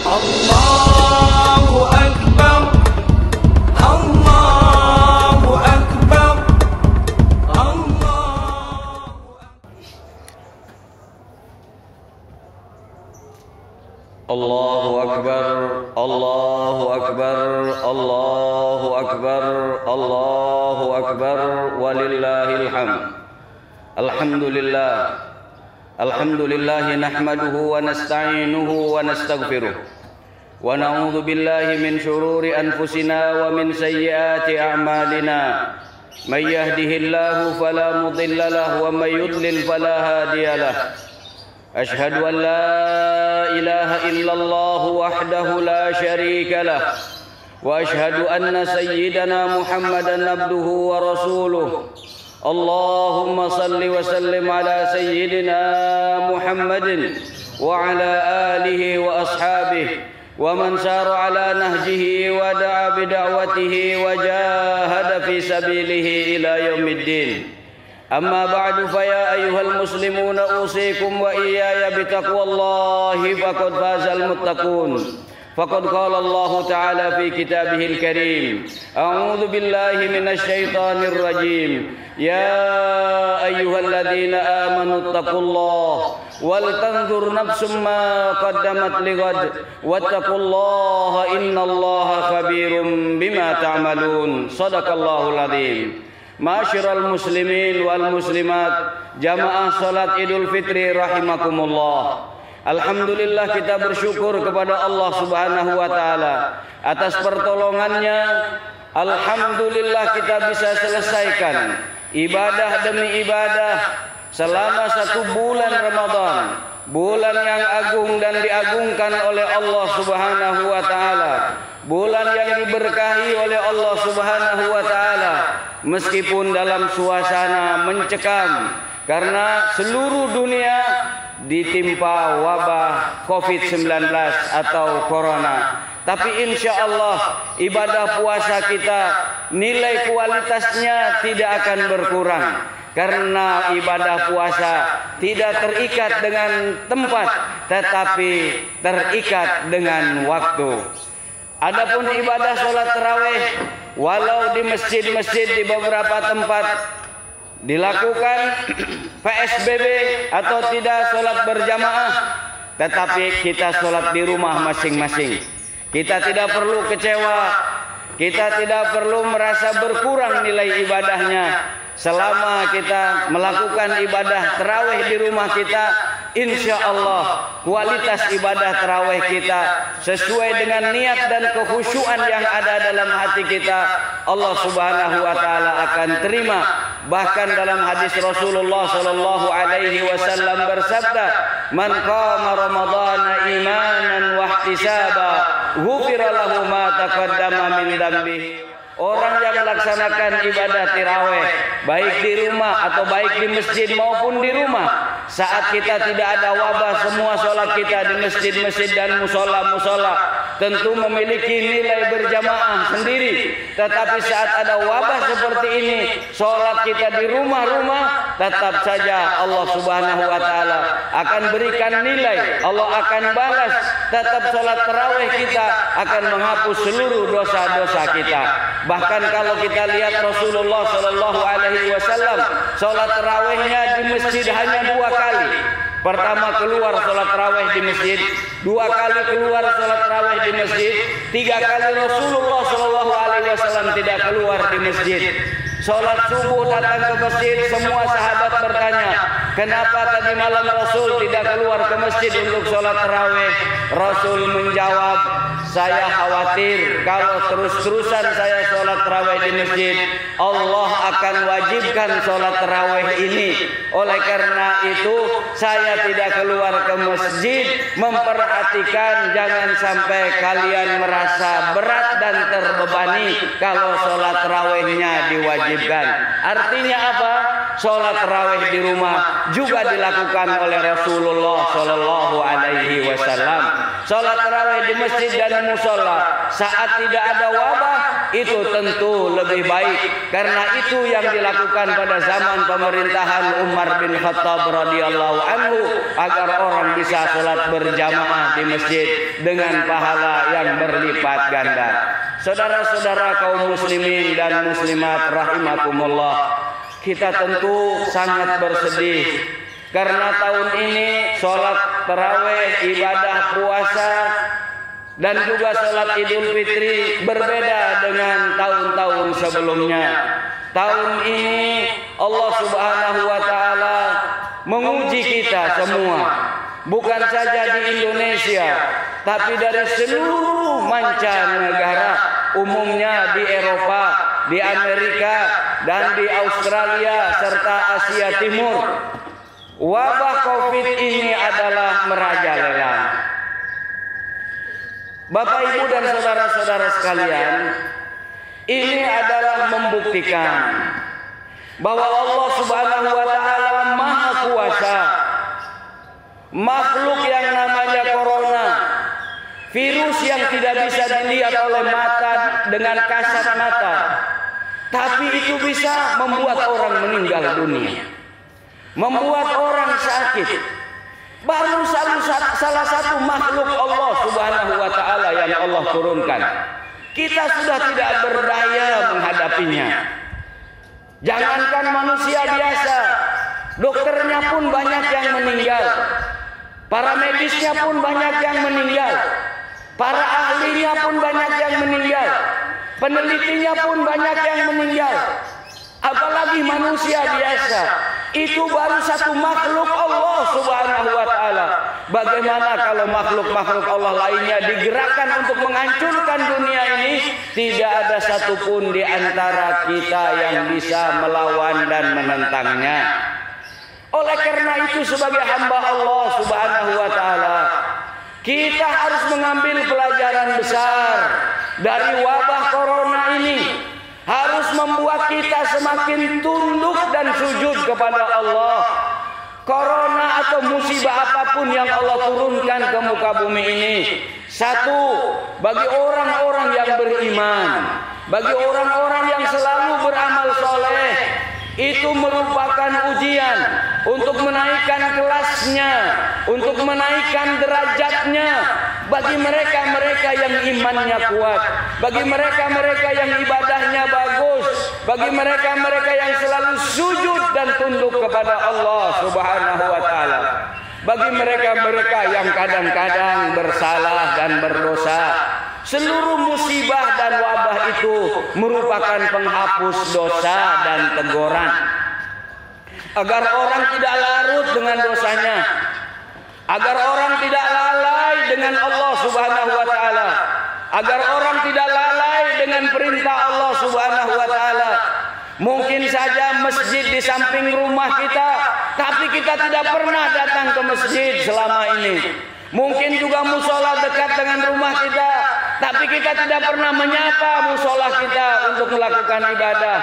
Allahu Akbar, Allahu Akbar, Allahu Akbar, Allahu Akbar, Allahu Akbar, Allahu Akbar, walillahil hamd. Alhamdulillah, alhamdulillah nahmaduhu wa nasta'inuhu wa nastaghfiruh wa na'udzu billahi min shururi anfusina wa min sayyiati a'malina. May yahdihillahu fala mudilla lahu wa may yudlil fala hadiya lahu. Ashhadu an la ilaha illallah wahdahu la syarika lah wa ashhadu anna sayyidana Muhammadan abduhu wa rasuluh. Allahumma salli wa sallim ala sayyidina Muhammadin wa ala alihi wa ashabihi wa man sara ala nahjihi wa da'a bida'watihi wa jahada fi sabilihi ila yaumiddin. Amma ba'du, fa ya ayyuhal muslimuna usikum wa iyaya bitaqwallahi faqad fazal muttaqun. Faqad qala Allah ta'ala fi kitabihil karim, a'udzu billahi minasy syaithanir rajim. Ya ayyuhalladzina amanu taqullaha wal tanzur nafsum ma qaddamat lighad wattaqullaha innallaha khabirum bima ta'malun. Shadaqallahul azim. Ma'asyiral muslimin wal muslimat, jamaah salat Idul Fitri rahimakumullah. Alhamdulillah, kita bersyukur kepada Allah Subhanahu wa taala atas pertolongannya. Alhamdulillah kita bisa selesaikan ibadah demi ibadah selama 1 bulan Ramadan, bulan yang agung dan diagungkan oleh Allah Subhanahu wa taala, bulan yang diberkahi oleh Allah Subhanahu wa taala, meskipun dalam suasana mencekam karena seluruh dunia ditimpa wabah COVID-19 atau corona. Tapi insya Allah ibadah puasa kita nilai kualitasnya tidak akan berkurang, karena ibadah puasa tidak terikat dengan tempat tetapi terikat dengan waktu. Adapun ibadah sholat tarawih, walau di masjid-masjid di beberapa tempat dilakukan PSBB atau tidak sholat berjamaah, tetapi kita sholat di rumah masing-masing. Kita tidak perlu kecewa, kita tidak perlu merasa berkurang nilai ibadahnya. Selama kita melakukan ibadah tarawih di rumah kita, insya Allah kualitas ibadah tarawih kita sesuai dengan niat dan kekhusyuan yang ada dalam hati kita, Allah Subhanahu wa taala akan terima. Bahkan dalam hadis Rasulullah sallallahu alaihi wasallam bersabda, "Man qama ramadhana imanan wa ihtisaba, ghufira lahu ma taqaddama min dambihi." Orang yang melaksanakan ibadah tarawih baik di rumah atau baik di masjid maupun di rumah, saat kita tidak ada wabah, semua sholat kita di masjid-masjid dan musola-musola tentu memiliki nilai berjamaah sendiri. Tetapi saat ada wabah seperti ini, sholat kita di rumah-rumah, tetap saja Allah Subhanahu wa taala akan berikan nilai, Allah akan balas. Tetap sholat tarawih kita akan menghapus seluruh dosa-dosa kita. Bahkan kalau kita lihat Rasulullah sallallahu alaihi wasallam, sholat tarawihnya di masjid hanya 2 kali. Pertama keluar sholat tarawih di masjid, 2 kali keluar sholat tarawih di masjid, 3 kali Rasulullah sallallahu alaihi wasallam tidak keluar di masjid. Sholat subuh datang ke masjid, semua sahabat bertanya, kenapa tadi malam Rasul tidak keluar ke masjid untuk sholat tarawih? Rasul menjawab, saya khawatir kalau terus-terusan saya sholat tarawih di masjid, Allah akan wajibkan sholat tarawih ini. Oleh karena itu saya tidak keluar ke masjid, memperhatikan jangan sampai kalian merasa berat dan terbebani kalau sholat tarawihnya diwajibkan. Artinya apa? sholat tarawih di rumah juga dilakukan oleh Rasulullah Shallallahu Alaihi Wasallam. Sholat tarawih di masjid dan musola saat tidak ada wabah itu tentu lebih baik, karena itu yang dilakukan pada zaman pemerintahan Umar bin Khattab radhiyallahu anhu, agar orang bisa sholat berjamaah di masjid dengan pahala yang berlipat ganda. Saudara-saudara kaum muslimin dan muslimat rahimakumullah, kita tentu sangat bersedih karena tahun ini sholat tarawih, ibadah puasa dan juga sholat Idul Fitri berbeda dengan tahun-tahun sebelumnya. Tahun ini Allah Subhanahu wa taala menguji kita semua, bukan saja di Indonesia, tapi dari seluruh mancanegara, umumnya di Eropa, di Amerika, dan di Australia serta Asia Timur. Wabah Covid ini adalah merajalela. Bapak, Ibu, dan saudara-saudara sekalian, ini adalah membuktikan bahwa Allah Subhanahu wa taala Maha Kuasa. Makhluk yang namanya corona, virus yang tidak bisa dilihat oleh mata dengan kasat mata, tapi itu bisa membuat orang meninggal dunia, membuat orang sakit. Baru salah satu makhluk Allah Subhanahu wa taala yang Allah turunkan. Kita sudah tidak berdaya menghadapinya. Jangankan manusia biasa, dokternya pun banyak yang meninggal, para medisnya pun banyak yang meninggal, para ahlinya pun banyak yang meninggal, penelitinya pun banyak yang meninggal. Apalagi manusia biasa, itu baru satu makhluk Allah Subhanahu wa taala. Bagaimana kalau makhluk-makhluk Allah lainnya digerakkan untuk menghancurkan dunia ini? Tidak ada satupun di antara kita yang bisa melawan dan menentangnya. Oleh karena itu, sebagai hamba Allah Subhanahu wa taala, kita harus mengambil pelajaran besar dari wabah corona ini. Harus membuat kita semakin tunduk dan sujud kepada Allah. Corona atau musibah apapun yang Allah turunkan ke muka bumi ini, satu, bagi orang-orang yang beriman, bagi orang-orang yang selalu beramal soleh, itu merupakan ujian untuk menaikkan kelasnya, untuk menaikkan derajatnya. Bagi mereka-mereka yang imannya kuat, bagi mereka-mereka yang ibadahnya bagus, bagi mereka-mereka yang selalu sujud dan tunduk kepada Allah Subhanahu wa taala, bagi mereka-mereka yang kadang-kadang bersalah dan berdosa. Seluruh musibah dan wabah itu merupakan penghapus dosa dan teguran, agar orang tidak larut dengan dosanya, agar orang tidak lalai dengan Allah Subhanahu wa taala, agar orang tidak lalai dengan perintah Allah Subhanahu wa taala. Mungkin saja masjid di samping rumah kita, tapi kita tidak pernah datang ke masjid selama ini. Mungkin juga musola dekat dengan rumah kita, tapi kita tidak pernah menyapa musola kita untuk melakukan ibadah.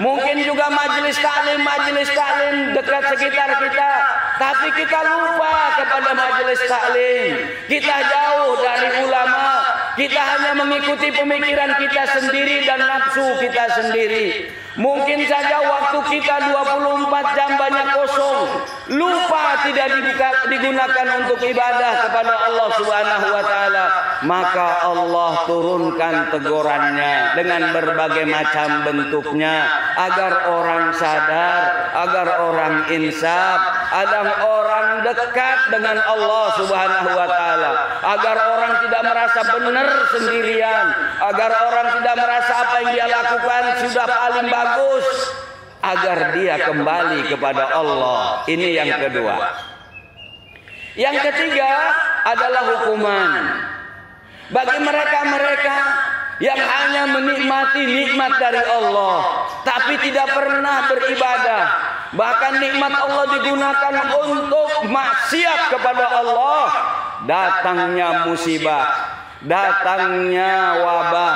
Mungkin juga majelis taklim dekat sekitar kita, tapi kita lupa kepada majelis taklim. Kita jauh dari ulama, kita hanya mengikuti pemikiran kita sendiri dan nafsu kita sendiri. Mungkin saja waktu kita 24 jam banyak kosong, lupa tidak digunakan untuk ibadah kepada Allah Subhanahu wa taala, maka Allah turunkan tegurannya dengan berbagai macam bentuknya, agar orang sadar, agar orang insaf, agar orang dekat dengan Allah Subhanahu wa taala, agar orang tidak merasa benar sendirian, agar orang tidak merasa apa yang dia lakukan sudah paling bagus, agar dia kembali kepada Allah. Ini yang kedua. Yang ketiga adalah hukuman bagi mereka-mereka yang hanya menikmati nikmat dari Allah tapi tidak pernah beribadah. Bahkan nikmat Allah digunakan untuk maksiat kepada Allah. Datangnya musibah, datangnya wabah,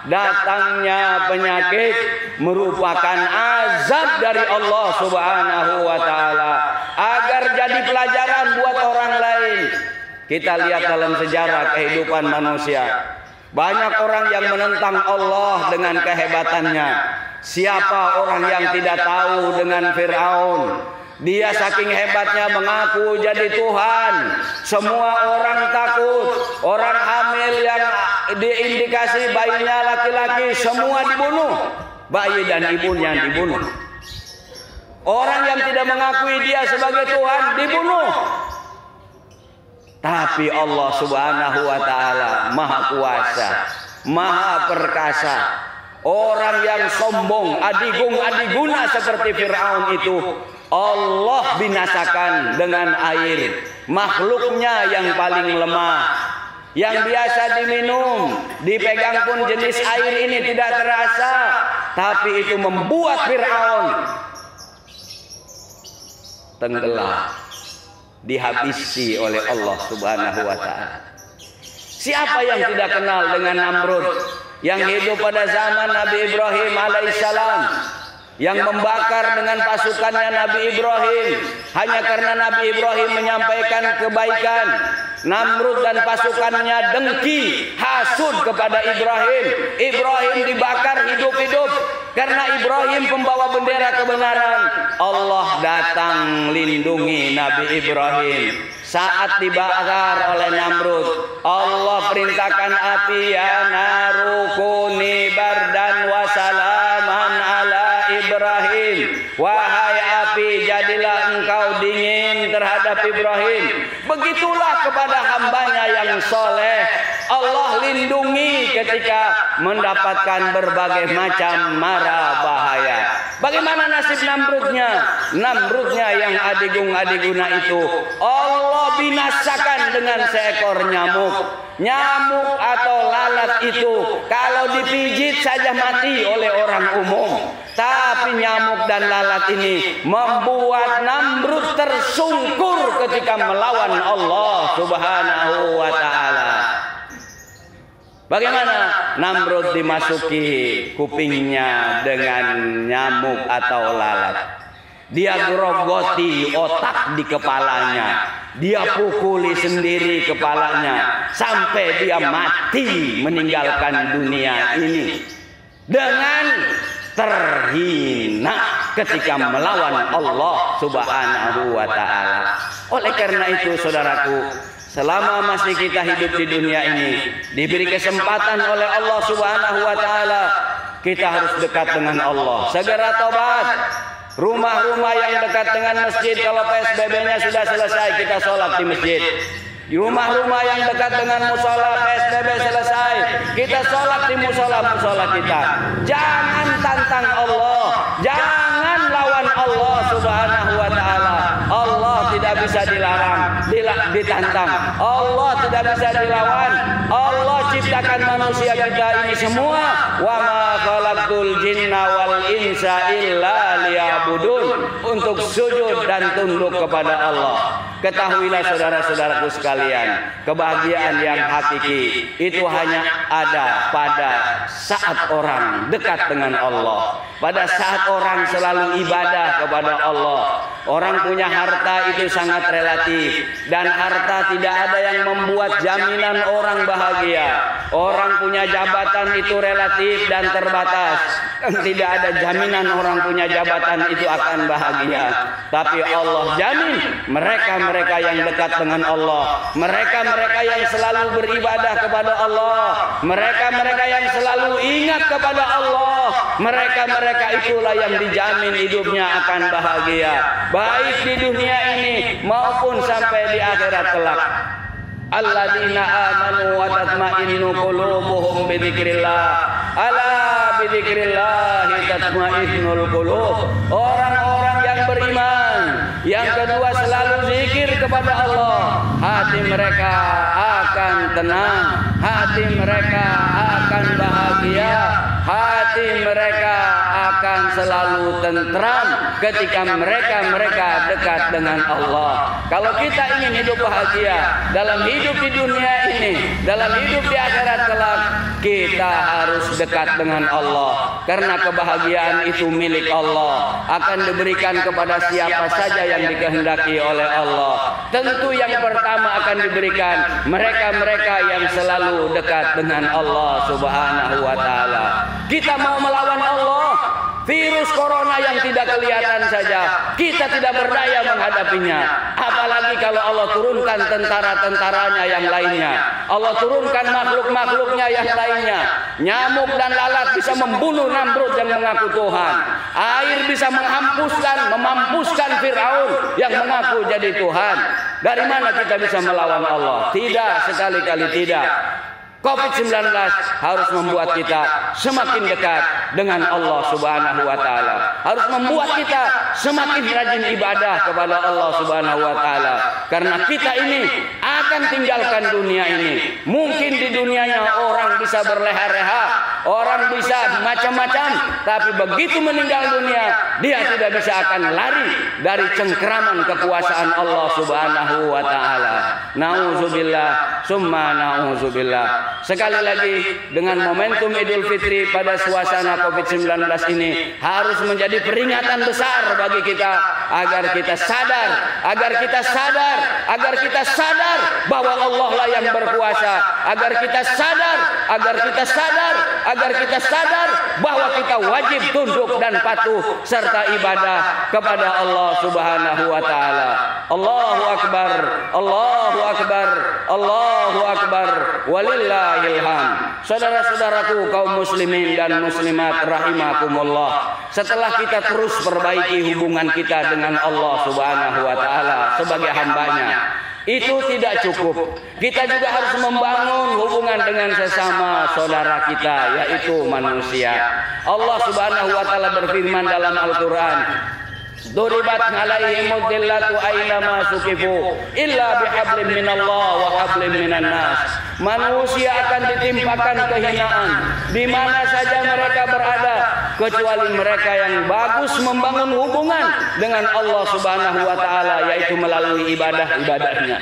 datangnya penyakit merupakan azab dari Allah Subhanahu wa taala, agar jadi pelajaran buat orang lain. Kita lihat dalam sejarah kehidupan manusia, banyak orang yang menentang Allah dengan kehebatannya. Siapa orang yang tidak tahu dengan Fir'aun? Dia saking hebatnya mengaku jadi Tuhan. Semua orang takut. Orang hamil yang diindikasi bayinya laki-laki semua dibunuh. Bayi dan ibunya dibunuh. Orang yang tidak mengakui dia sebagai Tuhan dibunuh. Tapi Allah Subhanahu wa taala Maha Kuasa, Maha Perkasa. Orang yang sombong, adiguna seperti Fir'aun itu Allah binasakan dengan air. Makhluknya yang paling lemah, yang biasa diminum, dipegang pun jenis air ini tidak terasa, tapi itu membuat Fir'aun tenggelam, dihabisi oleh Allah Subhanahu wa taala. Siapa yang tidak kenal dengan Namrud yang hidup pada zaman Nabi Ibrahim alaihissalam, yang membakar dengan pasukannya Nabi Ibrahim hanya karena Nabi Ibrahim menyampaikan kebaikan. Namrud dan pasukannya dengki, hasud kepada Ibrahim. Ibrahim dibakar hidup-hidup karena Ibrahim pembawa bendera kebenaran. Allah datang lindungi Nabi Ibrahim. Saat dibakar oleh Namrud, Allah perintahkan api, ya narukuni bardan wa salaman ala Ibrahim. Wahai api, jadilah engkau dingin terhadap Ibrahim. Begitulah kepada hambanya yang soleh, Allah lindungi ketika mendapatkan berbagai macam mara bahaya. Bagaimana nasib Namrudnya? Namrudnya yang adigung-adiguna itu Allah binasakan dengan seekor nyamuk. Nyamuk atau lalat itu kalau dipijit saja mati oleh orang umum, tapi nyamuk dan lalat ini membuat Namrud tersungkur ketika melawan Allah Subhanahu wa taala. Bagaimana Namrud dimasuki kupingnya dengan nyamuk atau lalat? Dia gerogoti otak di kepalanya, dia pukuli sendiri kepalanya sampai dia mati meninggalkan dunia ini dengan terhina ketika melawan Allah Subhanahu wa taala. Oleh karena itu saudaraku, selama masih kita hidup di dunia ini, diberi kesempatan oleh Allah Subhanahu wa taala, kita harus dekat dengan Allah. Segera tobat. Rumah-rumah yang dekat dengan masjid, kalau PSBB-nya sudah selesai, kita sholat di masjid. Di rumah-rumah yang dekat dengan musola, PSBB selesai, kita sholat di musola-musola kita. Jangan tantang Allah, jangan lawan Allah Subhanahu wa taala. Allah tidak bisa dilarang, ditantang. Allah tidak bisa dilawan. Allah ciptakan manusia kita ini semua, wa ma khalaqtul jinna wal insa illa liya'budun, untuk sujud dan tunduk kepada Allah. Ketahuilah saudara-saudaraku sekalian, kebahagiaan yang hakiki itu hanya ada pada saat orang dekat dengan Allah, pada saat orang selalu ibadah kepada Allah. Orang punya harta itu sangat relatif, dan harta tidak ada yang membuat jaminan orang bahagia. Orang punya jabatan itu relatif dan terbatas, dan tidak ada jaminan orang punya jabatan itu akan bahagia. Tapi Allah jamin mereka-mereka yang dekat dengan Allah, mereka-mereka yang selalu beribadah kepada Allah, mereka-mereka yang selalu ingat kepada Allah, mereka-mereka itulah yang dijamin hidupnya akan bahagia, baik di dunia ini maupun sampai di akhirat kelak. Alladzina amanu wa tatma'innu qulubuhum bi dzikrillah. Ala bi dzikrillah tatma'innul qulub. Orang-orang yang beriman, yang kedua selalu zikir kepada Allah, hati mereka akan tenang. hati mereka akan bahagia, hati mereka akan selalu tentram ketika mereka dekat dengan Allah. Kalau kita ingin hidup bahagia dalam hidup di dunia ini, dalam hidup di akhirat kelak, kita harus dekat dengan Allah. Karena kebahagiaan itu milik Allah, akan diberikan kepada siapa saja yang dikehendaki oleh Allah. Tentu yang pertama akan diberikan mereka-mereka yang selalu dekat dengan Allah Subhanahu wa taala. Kita mau melawan Allah, virus corona yang tidak kelihatan saja, kita tidak berdaya menghadapinya. Apalagi kalau Allah turunkan tentara-tentaranya yang lainnya, Allah turunkan makhluk-makhluknya yang lainnya. Nyamuk dan lalat bisa membunuh Namrud yang mengaku Tuhan. Air bisa memampuskan Fir'aun yang mengaku jadi Tuhan. Dari mana kita bisa melawan Allah? Tidak, sekali-kali tidak. COVID-19 harus membuat kita semakin dekat dengan Allah Subhanahu wa taala. Harus membuat kita semakin rajin ibadah kepada Allah Subhanahu wa taala. Karena kita ini akan tinggalkan dunia ini. Mungkin di dunianya orang bisa berleha-leha, orang bisa macam-macam, tapi begitu meninggal dunia, dia tidak bisa akan lari dari cengkraman kekuasaan Allah Subhanahu wa taala. Nauzubillah, summa nauzubillah. Sekali lagi, dengan momentum Idul Fitri pada suasana COVID-19 ini harus menjadi peringatan besar bagi kita agar kita sadar bahwa Allah lah yang berkuasa, agar kita sadar bahwa kita wajib tunduk dan patuh serta ibadah kepada Allah Subhanahu wa taala. Allahu akbar, Allahu akbar, Allahu akbar, walillahil hamd. Saudara-saudaraku kaum muslimin dan muslimat rahimakumullah, setelah kita terus perbaiki hubungan kita dengan Allah Subhanahu wa taala sebagai hambanya, itu tidak cukup. Kita juga harus membangun hubungan dengan sesama saudara kita, yaitu manusia. Allah Subhanahu wa taala berfirman dalam Al-Qur'an, "Duribat 'alaihimud dhillatu aynama suqifu illa bihablin minallah wa hablin minan nas." Manusia akan ditimpakan kehinaan di mana saja mereka berada, kecuali mereka yang bagus membangun hubungan dengan Allah Subhanahu wa taala, yaitu melalui ibadah-ibadahnya,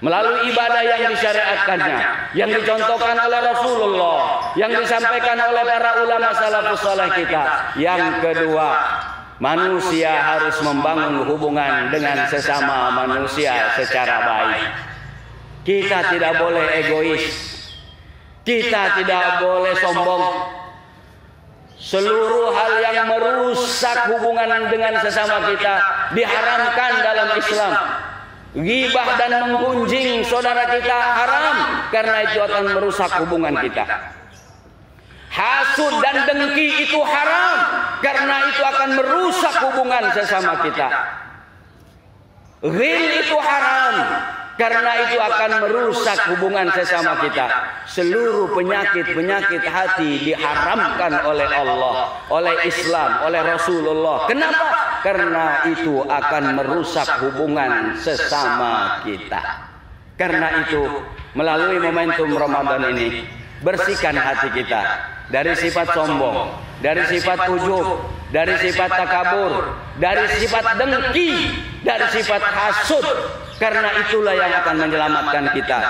melalui ibadah yang disyariatkannya, yang dicontohkan oleh Rasulullah, yang disampaikan oleh para ulama salafus saleh kita. Yang kedua, manusia harus membangun hubungan dengan sesama manusia secara baik. Kita tidak boleh egois, kita tidak boleh sombong. Seluruh hal yang merusak hubungan dengan sesama kita diharamkan dalam Islam. Ghibah dan menggunjing saudara kita haram, karena itu akan merusak hubungan kita. Hasud dan dengki itu haram, karena itu akan merusak hubungan sesama kita. Ghil itu haram, karena itu akan merusak hubungan sesama kita. Seluruh penyakit-penyakit hati diharamkan oleh Allah, oleh Islam, oleh Rasulullah. Kenapa? Karena itu akan merusak hubungan sesama kita. Karena itu, melalui momentum Ramadan ini, bersihkan hati kita dari sifat sombong, dari sifat ujub, dari sifat takabur, dari sifat dengki, dari sifat hasud. Karena itulah yang akan menyelamatkan kita.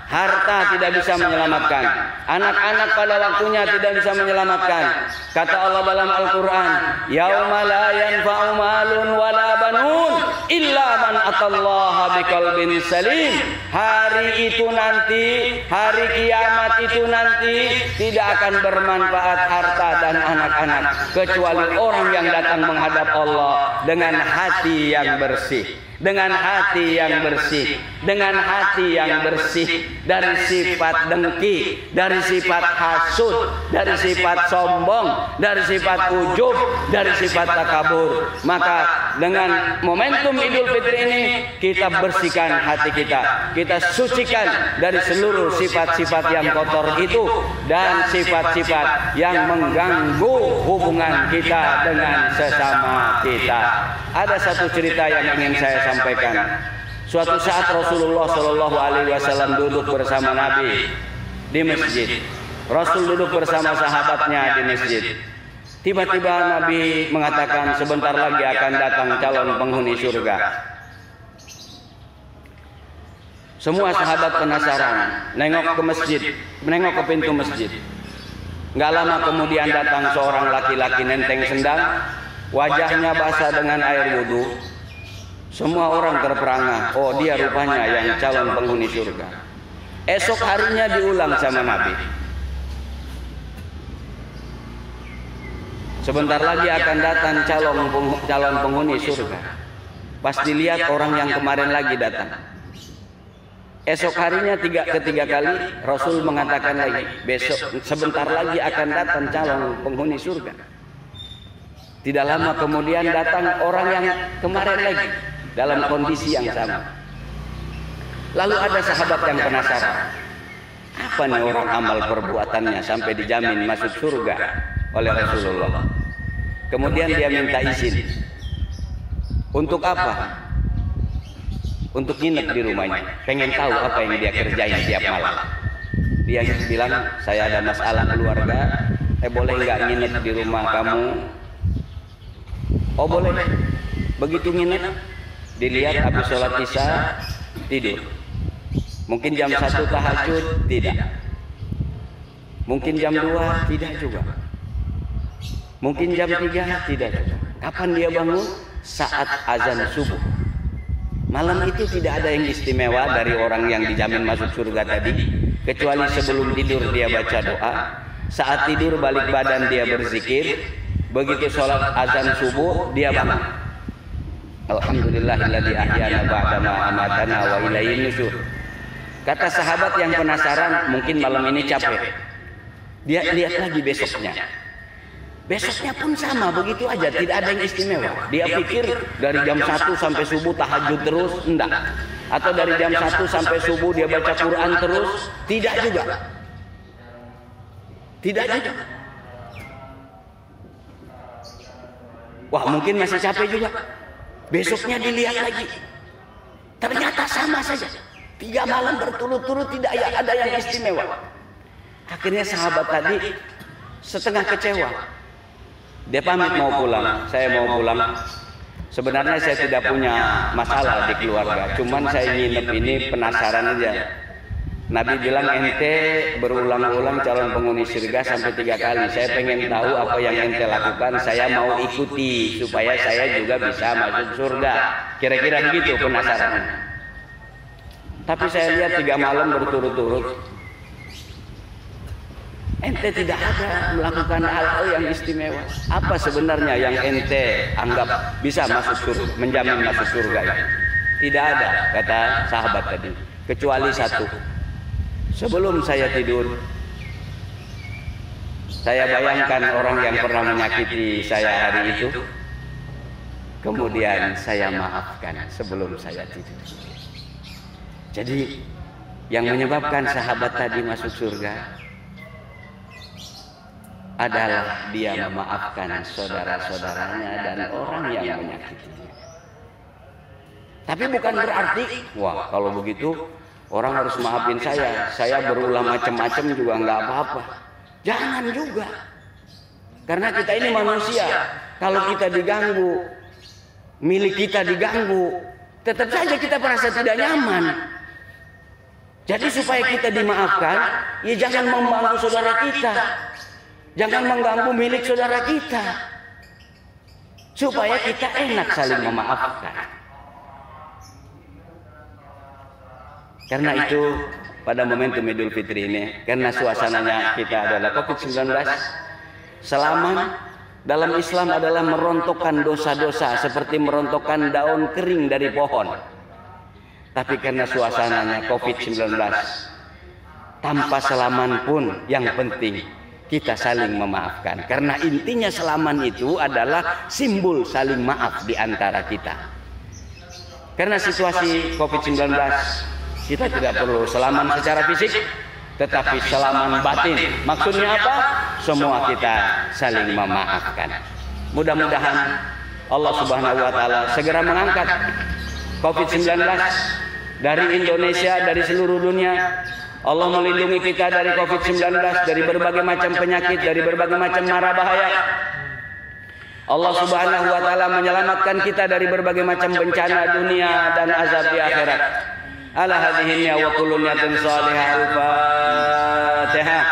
Harta tidak bisa menyelamatkan, anak-anak pada waktunya tidak bisa menyelamatkan. Kata Allah dalam Al-Quran, "Yauma la yanfa'u malun wala banun illa man atallaha biqalbin salim." Hari itu nanti, hari kiamat itu nanti tidak akan bermanfaat harta dan anak-anak, kecuali orang yang datang menghadap Allah dengan hati yang bersih, dengan hati yang bersih, dengan hati yang bersih dari sifat dengki, dari sifat hasud, dari sifat sombong, dari sifat ujub, dari sifat takabur. Maka dengan momentum Idul Fitri ini, kita bersihkan hati kita, kita sucikan dari seluruh sifat-sifat yang kotor itu dan sifat-sifat yang mengganggu hubungan kita dengan sesama kita. Ada satu cerita yang ingin saya sampaikan. Suatu saat Rasulullah Shallallahu Alaihi Wasallam duduk bersama Nabi. di masjid. Rasul duduk bersama sahabatnya di masjid. Tiba-tiba Nabi mengatakan sebentar lagi akan datang calon penghuni surga. Semua sahabat penasaran, nengok ke masjid, menengok ke pintu masjid. Nggak lama kemudian datang seorang laki-laki nenteng sendal, wajahnya basah dengan air wudhu. Semua orang terperangah, oh dia rupanya yang calon penghuni surga. Esok harinya diulang sama Nabi. Sebentar lagi akan datang calon penghuni surga. Pas dilihat orang yang kemarin lagi datang. Esok harinya ketiga kali Rasul mengatakan lagi, besok sebentar lagi akan datang calon penghuni surga. Tidak lama kemudian datang orang yang kemarin lagi dalam kondisi yang sama. Lalu ada sahabat yang penasaran, apa nih orang amal perbuatannya sampai dijamin masuk surga oleh Rasulullah. Kemudian dia minta izin. Untuk apa? Untuk nginep di rumahnya. Pengen tahu apa yang dia kerjain tiap malam. Dia bilang, saya ada masalah keluarga, boleh nggak nginep di rumah kamu? Oh boleh. Begitu nginep, dilihat habis sholat isya, tidur. Mungkin jam 1 tahajud, tidak. Mungkin jam 2, tidak juga. Mungkin jam 3, tidak juga. Kapan dia bangun? Saat azan subuh. Malam itu tidak ada yang istimewa dari orang yang dijamin masuk surga tadi, kecuali sebelum tidur dia baca doa, saat tidur balik badan dia berzikir, begitu sholat azan subuh dia bangun. Alhamdulillahilladzi ahyana ba'da ma amatana wa ilaihin nusyur. Kata sahabat yang penasaran, mungkin malam ini capek. Dia lihat lagi besoknya. Besoknya pun sama, begitu aja, tidak ada yang istimewa. Dia pikir dari jam 1 sampai subuh tahajud terus, enggak. Atau dari jam 1 sampai subuh dia baca Quran terus, tidak juga. Tidak juga. Wah, mungkin masih capek juga. Besoknya dilihat lagi. Ternyata sama saja. 3 malam berturut-turut tidak ada yang istimewa. Akhirnya sahabat tadi setengah kecewa. Dia pamit mau pulang, saya mau pulang. Sebenarnya saya tidak punya masalah di keluarga, cuman saya nginep ini penasaran aja. Nabi bilang ente berulang-ulang calon penghuni surga sampai 3 kali. Saya pengen tahu apa yang ente lakukan, saya mau ikuti supaya saya juga bisa masuk surga. Kira-kira begitu penasaran. Tapi saya lihat 3 malam berturut-turut, ente tidak ada melakukan hal-hal yang istimewa. Apa sebenarnya yang ente anggap bisa masuk surga, menjamin masuk surga itu? Tidak ada, kata sahabat tadi, kecuali satu. Sebelum saya tidur, saya bayangkan orang yang pernah menyakiti saya hari itu, kemudian saya maafkan sebelum saya tidur. Jadi yang menyebabkan sahabat tadi masuk surga adalah dia memaafkan saudara-saudaranya dan orang yang menyakitinya. Tapi bukan berarti, wah kalau begitu orang harus maafin saya berulah macam-macam juga nggak apa-apa. Jangan juga. Karena kita ini manusia, kalau kita diganggu, milik kita diganggu, tetap saja kita merasa tidak nyaman. Jadi supaya kita dimaafkan, ya jangan mengganggu saudara kita. Jangan mengganggu milik saudara kita. Supaya kita enak saling memaafkan. Karena itu pada momentum Idul Fitri ini, karena suasananya kita adalah COVID-19, salaman dalam Islam adalah merontokkan dosa-dosa seperti merontokkan daun kering dari pohon. Tapi karena suasananya COVID-19, tanpa salaman pun yang penting kita saling memaafkan. Karena intinya salaman itu adalah simbol saling maaf di antara kita. Karena situasi COVID-19, kita tidak perlu salaman secara fisik, tetapi salaman batin. Maksudnya apa? Semua kita saling memaafkan. Mudah-mudahan Allah Subhanahu wa Ta'ala segera mengangkat COVID-19 dari Indonesia, dari seluruh dunia. Allah melindungi kita dari COVID-19, dari berbagai macam penyakit, dari berbagai macam mara bahaya. Allah Subhanahu wa taala menyelamatkan kita dari berbagai macam bencana dunia dan azab di akhirat. Ala hadhihi wa kullu niyatin salihah. Al-Fatihah.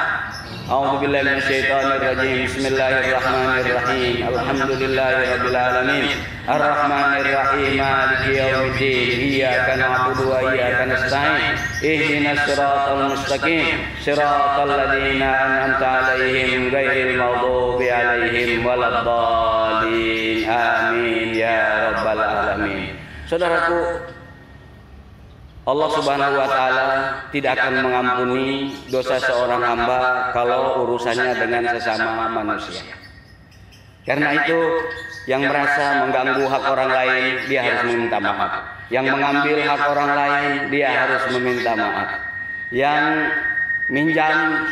A'udzu billahi minasyaitonir rajim. Bismillahirrahmanirrahim. Alhamdulillahirabbil alamin. Arrahmanir rahim. Maliki yaumiddin. Iyyaka na'budu wa iyyaka nasta'in. Ihdinas siratal mustaqim. Siratal ladzina an'amta 'alaihim ghairil maghdubi 'alaihim waladdallin. Amin ya rabbal alamin. Saudaraku, Allah Subhanahu wa taala tidak akan mengampuni dosa seorang hamba kalau urusannya dengan sesama manusia. Karena itu, yang merasa mengganggu hak orang lain, dia harus meminta maaf. Yang mengambil hak orang lain, dia harus meminta maaf. Yang minjam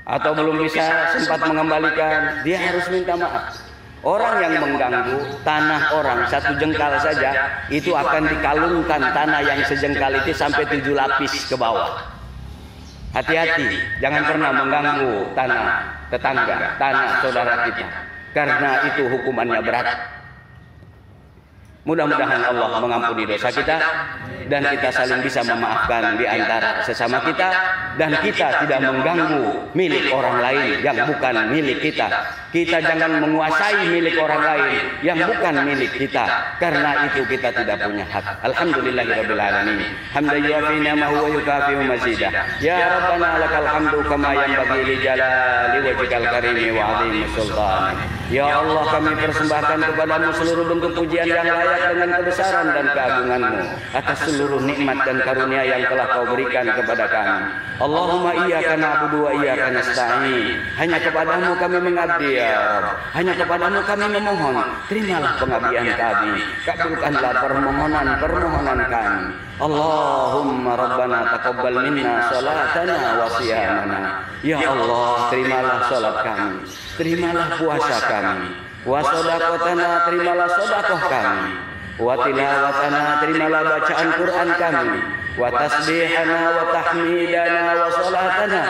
atau belum bisa sempat mengembalikan, dia harus minta maaf. Orang yang mengganggu tanah orang satu jengkal saja, itu akan dikalungkan tanah yang sejengkal itu sampai 7 lapis ke bawah. Hati-hati, jangan pernah mengganggu tanah tetangga, tanah saudara kita, karena itu hukumannya berat. Mudah-mudahan Allah mengampuni dosa kita dan kita saling bisa memaafkan di antara sesama kita, dan kita tidak mengganggu milik orang lain yang bukan milik kita. Kita jangan menguasai milik orang lain yang bukan milik kita, karena itu kita tidak punya hak. Alhamdulillahirabbil alamin. Hamdan yu'afi ni'amahu wa yukafi'u mazidah. Ya Rabbana lakal hamdu kama yanbaghi li jalali wajhikal karimi wa 'azimi sultanik. Ya Allah, kami persembahkan kepadamu seluruh bentuk pujian yang layak dengan kebesaran dan keagungan-Mu atas seluruh nikmat dan karunia yang telah Kau berikan kepada kami. Allahumma iyyaka na'budu wa iyyaka nasta'in. Hanya kepadamu kami mengabdi ya Rabb. Hanya kepadamu kami memohon. Terimalah pengabdian kami. Kabulkanlah permohonan kami. Allahumma rabbana taqabbal minna salatana wa siyamana. Ya Allah, terimalah salat kami. Terimalah puasa kami. Wa shadaqatana, terimalah sedekah kami. Wa tilawatana, terimalah bacaan Quran kami. Wa tasbihana wa tahmidana wa salatana,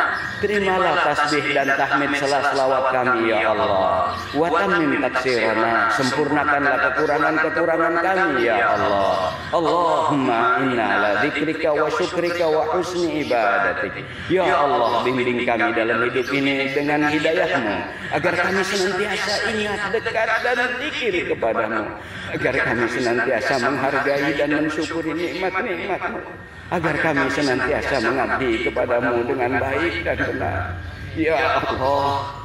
terimalah tasbih dan tahmid selawat kami ya Allah. Wa tammim taksirana, sempurnakanlah kekurangan kami ya Allah. Allahumma inna ala dzikrika wa syukrika wa husni ibadatik. Ya Allah, bimbing kami dalam hidup ini dengan hidayah-Mu, agar kami senantiasa ingat, dekat dan zikir kepadamu, agar kami senantiasa menghargai dan mensyukuri nikmat-nikmat-Mu, agar kami senantiasa mengabdi kepadamu dengan baik dan benar. Ya Allah,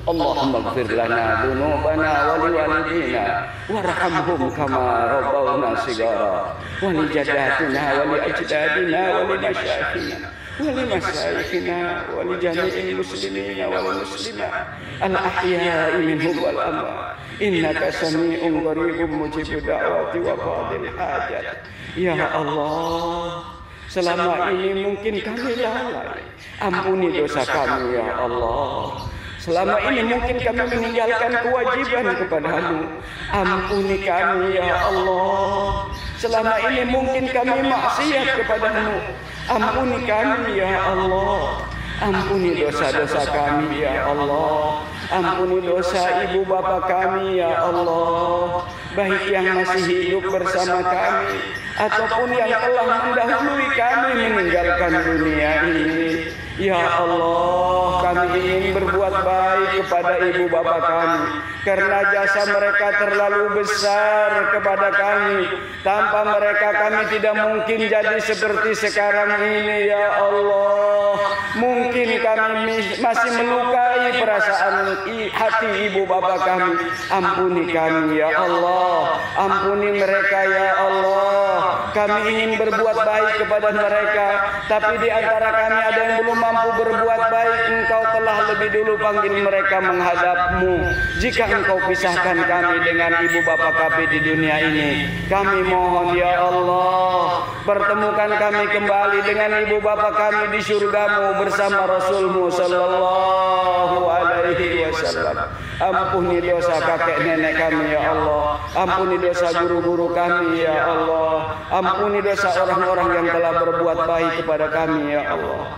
Allahumma ighfir lana dzunubana wa liwalidina warhamhum kama rabbawna shighara wa li jaddatina wa li ajdadina wa li masyayikhina wa li masyayikhina wa li jami'il muslimina wal muslimat al ahya'i minhum wal amwat innaka sami'un qaribun mujibud da'wati wa qadil hajat. Ya Allah, selama ini mungkin kami lalai, ampuni dosa kami ya Allah. Selama ini mungkin kami meninggalkan kewajiban kepadamu, ampuni kami ya Allah. Selama ini mungkin kami maksiat kepadamu, ampuni kami ya Allah. Ampuni dosa-dosa kami ya Allah. Ampuni dosa ibu bapa kami ya Allah, baik yang masih hidup bersama kami ataupun yang telah mendahului kami meninggalkan dunia ini. Ya Allah, kami ingin berbuat baik kepada ibu bapa kami, karena jasa mereka terlalu besar kepada kami. Tanpa mereka kami tidak mungkin jadi seperti sekarang ini ya Allah. Mungkin kami masih melukai perasaan hati ibu bapa kami. Ampuni kami ya Allah, ampuni mereka ya Allah. Kami ingin berbuat baik kepada mereka, tapi di antara kami ada yang belum mampu berbuat baik. Engkau telah lebih dulu panggil mereka menghadap-Mu. Jika Engkau pisahkan kami dengan ibu bapa kami di dunia ini, kami mohon ya Allah, pertemukan kami kembali dengan ibu bapa kami di surga-Mu bersama Rasul-Mu sallallahu alaihi wasallam. Ampuni dosa kakek nenek kami ya Allah, ampuni dosa guru-guru kami ya Allah, ampuni dosa orang-orang yang telah berbuat baik kepada kami ya Allah.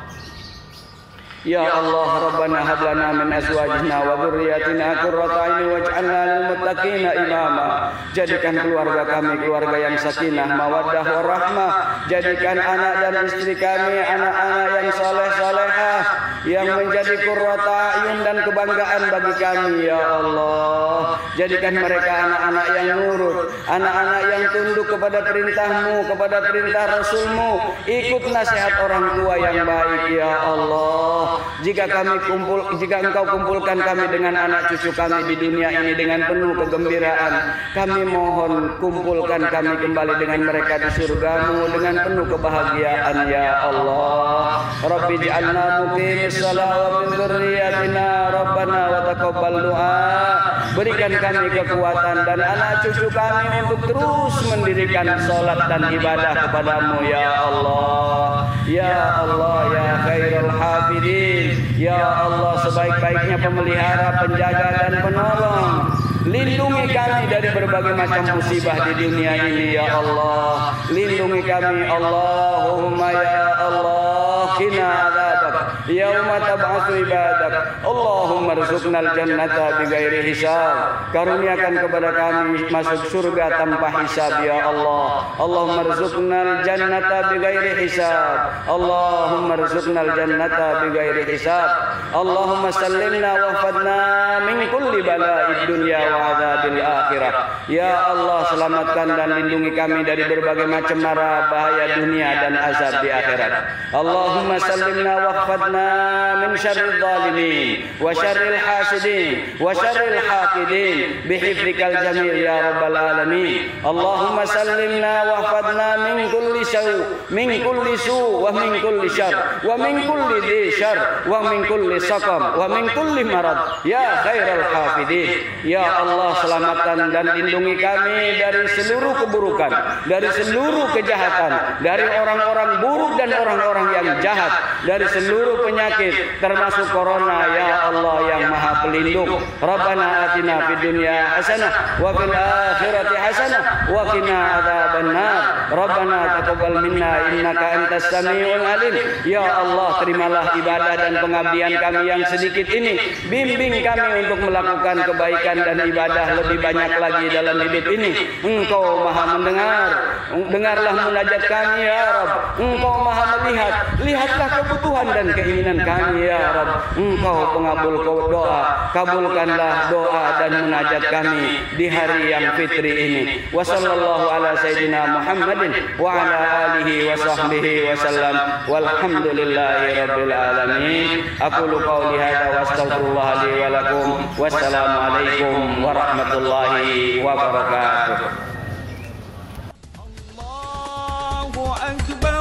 Ya Allah, Rabbana hab lana min azwajina wa dzurriyyatina qurrata a'yun waj'alna lil muttaqina imama. Jadikan keluarga kami keluarga yang sakinah, mawaddah warahmah. Jadikan anak dan istri kami anak-anak yang saleh-salehah, yang menjadi qurrata a'yun dan kebanggaan bagi kami ya Allah. Jadikan mereka anak-anak yang nurut, anak-anak yang tunduk kepada perintah-Mu, kepada perintah Rasul-Mu, ikut nasihat orang tua yang baik ya Allah. Jika Engkau kumpulkan kami dengan anak cucu kami di dunia ini dengan penuh kegembiraan, kami mohon kumpulkan kami kembali dengan mereka di surga-Mu dengan penuh kebahagiaan ya Allah. Rabbi ja'alna muqimis shalah wa min dzurriyyatina Rabbana wa taqabbal du'a. Berikan kami kekuatan dan anak cucu kami untuk terus mendirikan salat dan ibadah kepadamu ya Allah. Ya Allah ya khairul hafidin. Ya Allah, sebaik-baiknya pemelihara, penjaga dan penolong, lindungi kami dari berbagai macam musibah di dunia ini ya Allah. Lindungi kami Allahumma ya Allah, qina adzabak yauma tab'atsu ibadak. Allahumma rzuqnal jannata bighairi hisab. Karuniakan kepada kami masuk surga tanpa hisab ya Allah. Allahumma rzuqnal jannata bighairi hisab. Allahumma rzuqnal jannata bighairi hisab. Allahumma sallimna wa fadna min kulli bala'id dunya wa adzabil akhirah. Ya Allah, selamatkan dan lindungi kami dari berbagai macam mara bahaya dunia dan azab di akhirat. Allahumma sallimna wa fadna min syarril zalimin wa syarril hasidin wa syarril haqidin bihifdzikal jamil ya rabbal alamin. Allahumma sallimna wa fadna min kulli su wa min kulli syarr wa min kulli dhi syarr wa min kulli saqam wa min kulli marad ya khairal hafidin. Ya Allah, selamatkan dan lindungi kami dari seluruh keburukan, dari seluruh kejahatan, dari orang-orang buruk dan orang-orang yang jahat, dari seluruh penyakit termasuk corona ya Allah yang Maha Pelindung. Rabbana atina fid dunya hasanah wa fil akhirati hasanah wa qina adzabannar. Rabbana taqabbal minna innaka antas samiul alim. Ya Allah, terimalah ibadah dan pengabdian kami yang sedikit ini. Bimbing kami untuk melakukan kebaikan dan ibadah lebih banyak lagi dalam hidup ini. Engkau Maha mendengar. Dengarlah munajat kami ya Rabb. Engkau Maha melihat. Lihatlah kebutuhan dan keinginan kami ya Rabb. Engkau pengabul doa. Kabulkanlah doa dan munajat kami di hari yang fitri ini. Wa sallallahu ala sayyidina Muhammadin wa ala alihi wa sahbihi wa sallam. Walhamdulillahi rabbil alamin. Aqulu qawli hadza wa astaghfirullah li wa lakum. Wassalamu alaikum warahmatullahi wabarakatuh. Allahu akbar.